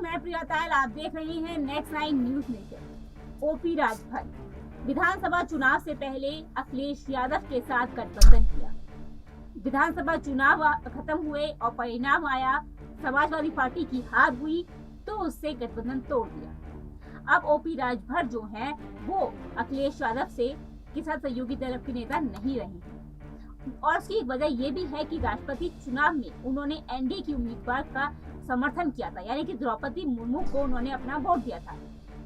मैं प्रिया तायल, आप देख रही हैं next 9 news nation. OP Rajbhar विधानसभा चुनाव से पहले अखिलेश यादव के साथ गठबंधन किया। विधानसभा चुनाव खत्म हुए और परिणाम आया, समाजवादी पार्टी की हार हुई तो उससे गठबंधन तोड़ दिया। अब ओपी राजभर जो हैं वो अखिलेश यादव से के साथ सहयोगी दल के नेता नहीं रहे हैं और उसकी वजह ये भी है कि राष्ट्रपति चुनाव में उन्होंने एनडीए की उम्मीदवार का समर्थन किया था, यानी कि द्रौपदी मुर्मू को उन्होंने अपना वोट दिया था।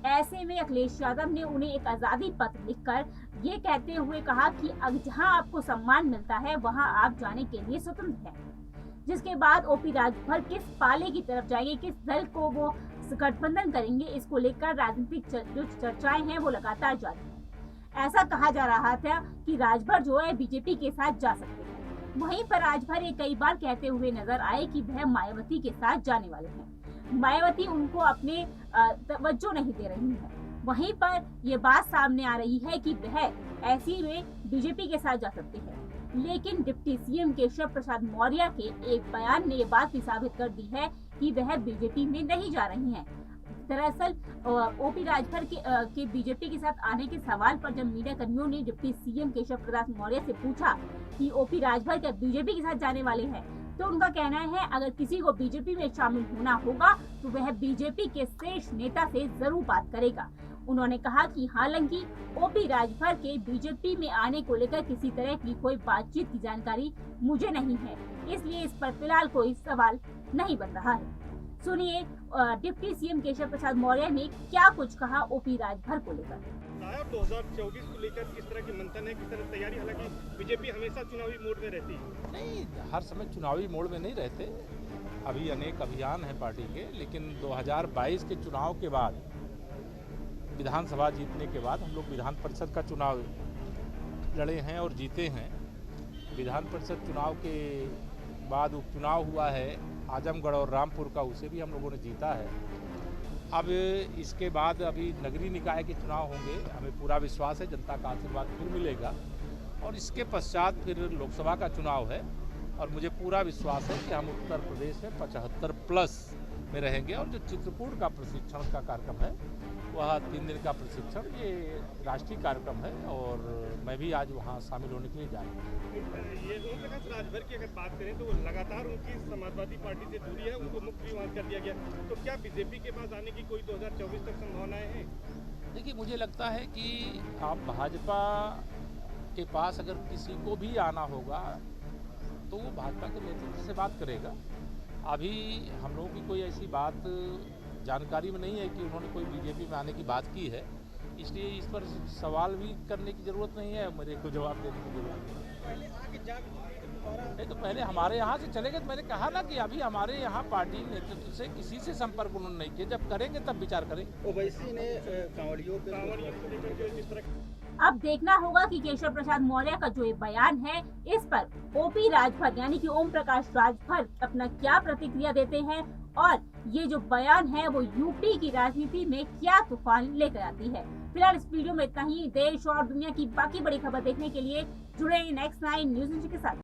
ऐसे में अखिलेश यादव ने उन्हें एक आजादी पत्र लिखकर ये कहते हुए कहा कि जहां आपको सम्मान मिलता है वहां आप जाने के लिए स्वतंत्र हैं। जिसके बाद ओपी राजभर किस पाले की तरफ जाएंगे, किस दल को वो गठबंधन करेंगे, इसको लेकर राजनीतिक जो चर्चाएं हैं वो लगातार जारी है। ऐसा कहा जा रहा था कि राजभर जो है बीजेपी के साथ जा सकते हैं। वहीं पर राजभर ये कई बार कहते हुए नजर आए कि वह मायावती के साथ जाने वाले हैं। मायावती उनको अपने तवज्जो नहीं दे रही है। वहीं पर ये बात सामने आ रही है कि वह ऐसी में बीजेपी के साथ जा सकते हैं। लेकिन डिप्टी सीएम केशव प्रसाद मौर्य के एक बयान ने ये बात भी साबित कर दी है कि वह बीजेपी में नहीं जा रही हैं। दरअसल ओपी राजभर के बीजेपी के साथ आने के सवाल पर जब मीडिया कर्मियों ने डिप्टी सीएम केशव प्रसाद मौर्य से पूछा कि ओपी राजभर क्या बीजेपी के साथ जाने वाले हैं, तो उनका कहना है अगर किसी को बीजेपी में शामिल होना होगा तो वह बीजेपी के शीर्ष नेता से जरूर बात करेगा। उन्होंने कहा कि हालांकि ओपी राजभर के बीजेपी में आने को लेकर किसी तरह की कोई बातचीत की जानकारी मुझे नहीं है, इसलिए इस पर फिलहाल कोई सवाल नहीं बन रहा है। सुनिए डिप्टी सीएम केशव प्रसाद मौर्य ने क्या कुछ कहा ओपी राजभर को लेकर। 2024 को लेकर किस तरह की मंथन है, किस तरह तैयारी, हालांकि बीजेपी हमेशा चुनावी मोड में रहती है। नहीं, हर समय चुनावी मोड में नहीं रहते। अभी अनेक अभियान हैं पार्टी के, लेकिन 2022 के चुनाव के बाद, विधानसभा जीतने के बाद हम लोग विधान परिषद का चुनाव लड़े हैं और जीते हैं। विधान परिषद चुनाव के बाद उपचुनाव हुआ है आजमगढ़ और रामपुर का, उसे भी हम लोगों ने जीता है। अब इसके बाद अभी नगरीय निकाय के चुनाव होंगे, हमें पूरा विश्वास है जनता का आशीर्वाद फिर मिलेगा और इसके पश्चात फिर लोकसभा का चुनाव है और मुझे पूरा विश्वास है कि हम उत्तर प्रदेश में 75+ में रहेंगे। और जो चित्रकूट का प्रशिक्षण का कार्यक्रम है वह 3 दिन का प्रशिक्षण, ये राष्ट्रीय कार्यक्रम है और मैं भी आज वहाँ शामिल होने के लिए जा रहा हूँ। ये ओम प्रकाश राजभर की अगर बात करें तो वो लगातार उनकी समाजवादी पार्टी से दूरी है, उनको मुक्त भी वहाँ कर दिया गया, तो क्या बीजेपी के पास आने की कोई 2024 तक संभावनाएं हैं? देखिए, मुझे लगता है कि आप भाजपा के पास अगर किसी को भी आना होगा तो वो भाजपा के नेतृत्व से बात करेगा। अभी हम लोगों की कोई ऐसी बात जानकारी में नहीं है कि उन्होंने कोई बीजेपी में आने की बात की है, इसलिए इस पर सवाल भी करने की ज़रूरत नहीं है, मेरे को जवाब देने की जरूरत नहीं है। तो पहले हमारे यहाँ से चले गए, तो मैंने कहा ना कि अभी हमारे यहाँ पार्टी नेतृत्व से किसी से संपर्क उन्होंने नहीं किया, जब करेंगे तब विचार करेंगे। ओवैसी ने कांवड़ियों को लेकर जिस तरह अब देखना होगा कि केशव प्रसाद मौर्य का जो ये बयान है इस पर ओपी राजभर यानी कि ओम प्रकाश राजभर अपना क्या प्रतिक्रिया देते हैं और ये जो बयान है वो यूपी की राजनीति में क्या तूफान लेकर आती है। फिलहाल इस वीडियो में इतना ही। देश और दुनिया की बाकी बड़ी खबर देखने के लिए जुड़े नेक्स्ट 9 न्यूज के साथ।